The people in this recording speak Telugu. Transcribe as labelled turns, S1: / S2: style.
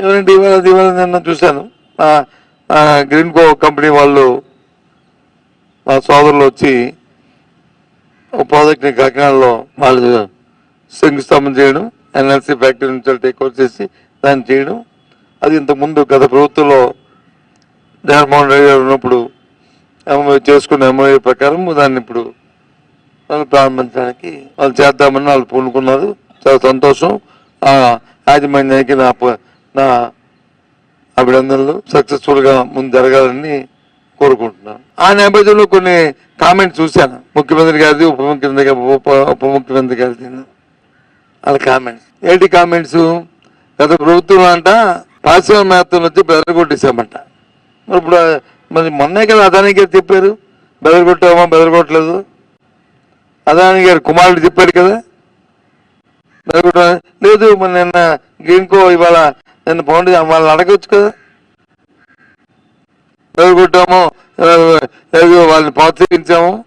S1: ఏమంటే ఇవాళ నిన్న చూశాను, గ్రీన్ కో కంపెనీ వాళ్ళు మా సోదరులు వచ్చి ఒక ప్రాజెక్ట్ని కాకినాడలో వాళ్ళు శంకుస్థాపన చేయడం, ఎన్ఎల్సీ ఫ్యాక్టరీ నుంచి టేక్ ఓవర్ చేసి దాన్ని చేయడం. అది ఇంతకుముందు గత ప్రభుత్వంలో జగన్మోహన్ రెడ్డి గారు ఉన్నప్పుడు చేసుకున్న ఎంఓఏ ప్రకారం దాన్ని ఇప్పుడు వాళ్ళు ప్రారంభించడానికి వాళ్ళు చేద్దామని వాళ్ళు పూనుకున్నారు. చాలా సంతోషం. యాజమాన్యానికి నా అభినందనలు. సక్సెస్ఫుల్గా ముందు జరగాలని కోరుకుంటున్నాను. ఆ నేపథ్యంలో కొన్ని కామెంట్స్ చూశాను, ముఖ్యమంత్రి గారిది, ఉప ముఖ్యమంత్రి గారిది. వాళ్ళ కామెంట్స్ ఏంటి కామెంట్స్? గత ప్రభుత్వం అంట పారిశ్రామికవేత్తలు వచ్చి బెదరగొట్టేసామంట. ఇప్పుడు మరి మొన్నే కదా అదానీ గారు చెప్పారు, బెదరగొట్టామా బెదరగొట్టలేదు. అదానీ గారు కుమారుడు చెప్పాడు కదా బెదరగొట్ట లేదు. మరి నిన్న గ్రీన్కో ఇవాళ నిన్న ఫౌండేషన్ వాళ్ళని అడగచ్చు కదా, బెదరగొట్టామో వాళ్ళని ప్రోత్సహించాము